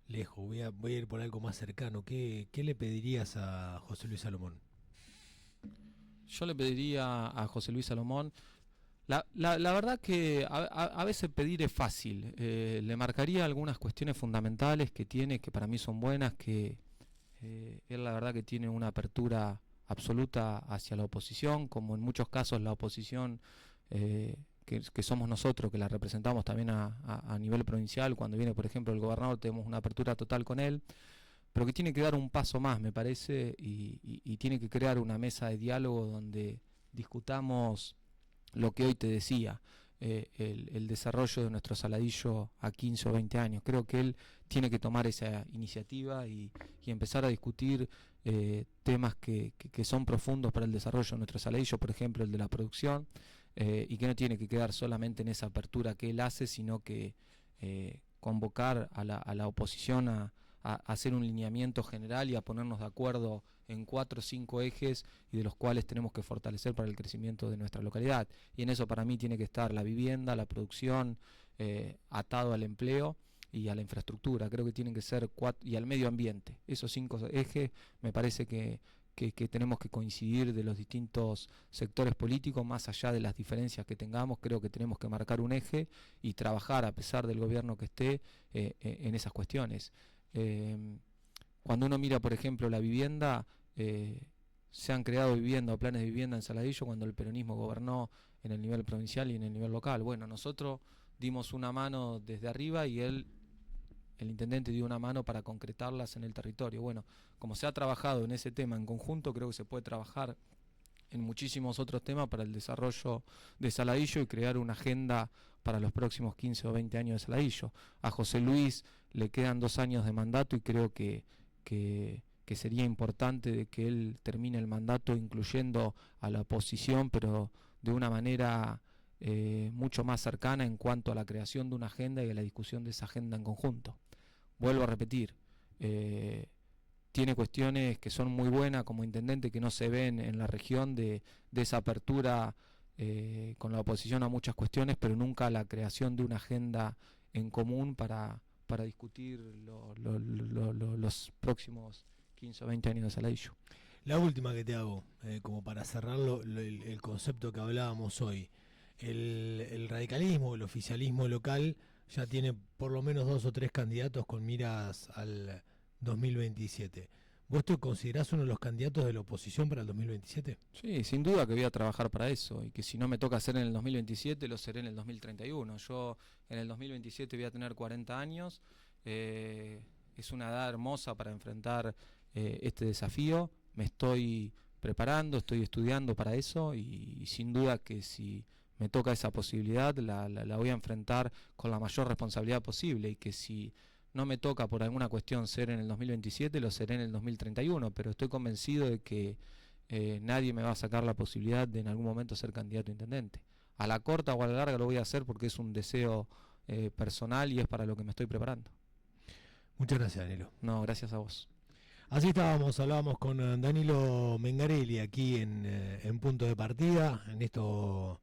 lejos. Voy a ir por algo más cercano. ¿Qué le pedirías a José Luis Salomón? Yo le pediría a José Luis Salomón, la verdad que a veces pedir es fácil. Le marcaría algunas cuestiones fundamentales que tiene, que para mí son buenas, que él la verdad que tiene una apertura absoluta hacia la oposición, como en muchos casos la oposición, que somos nosotros, que la representamos también a nivel provincial. Cuando viene, por ejemplo, el gobernador, tenemos una apertura total con él, pero que tiene que dar un paso más, me parece, y tiene que crear una mesa de diálogo donde discutamos lo que hoy te decía, el desarrollo de nuestro Saladillo a 15 o 20 años. Creo que él tiene que tomar esa iniciativa y empezar a discutir temas que son profundos para el desarrollo de nuestro Saladillo, por ejemplo el de la producción, y que no tiene que quedar solamente en esa apertura que él hace, sino que convocar a la oposición a hacer un lineamiento general y a ponernos de acuerdo en 4 o 5 ejes, y de los cuales tenemos que fortalecer para el crecimiento de nuestra localidad. Y en eso para mí tiene que estar la vivienda, la producción, atado al empleo y a la infraestructura. Creo que tienen que ser 4, y al medio ambiente. Esos 5 ejes me parece que tenemos que coincidir de los distintos sectores políticos, más allá de las diferencias que tengamos. Creo que tenemos que marcar un eje y trabajar, a pesar del gobierno que esté, en esas cuestiones. Cuando uno mira, por ejemplo, la vivienda, se han creado vivienda o planes de vivienda en Saladillo cuando el peronismo gobernó en el nivel provincial y en el nivel local. Bueno, nosotros dimos una mano desde arriba y el intendente dio una mano para concretarlas en el territorio. Bueno, como se ha trabajado en ese tema en conjunto, creo que se puede trabajar en muchísimos otros temas para el desarrollo de Saladillo y crear una agenda para los próximos 15 o 20 años de Saladillo. A José Luis le quedan 2 años de mandato, y creo que sería importante de que él termine el mandato incluyendo a la oposición, pero de una manera mucho más cercana en cuanto a la creación de una agenda y a la discusión de esa agenda en conjunto. Vuelvo a repetir, tiene cuestiones que son muy buenas como intendente, que no se ven en la región, de esa apertura con la oposición a muchas cuestiones, pero nunca la creación de una agenda en común para discutir los próximos 15 o 20 años de Saladillo. La última que te hago, como para cerrarlo, el concepto que hablábamos hoy. El radicalismo, el oficialismo local, ya tiene por lo menos 2 o 3 candidatos con miras al 2027. ¿Vos te considerás uno de los candidatos de la oposición para el 2027? Sí, sin duda que voy a trabajar para eso y que si no me toca hacer en el 2027, lo seré en el 2031. Yo en el 2027 voy a tener 40 años. Es una edad hermosa para enfrentar este desafío. Me estoy preparando, estoy estudiando para eso y sin duda que si me toca esa posibilidad la voy a enfrentar con la mayor responsabilidad posible y que si no me toca por alguna cuestión ser en el 2027, lo seré en el 2031, pero estoy convencido de que nadie me va a sacar la posibilidad de en algún momento ser candidato a intendente. A la corta o a la larga lo voy a hacer porque es un deseo personal y es para lo que me estoy preparando. Muchas gracias, Danilo. No, gracias a vos. Así hablábamos con Danilo Mengarelli aquí en Punto de Partida, en esto...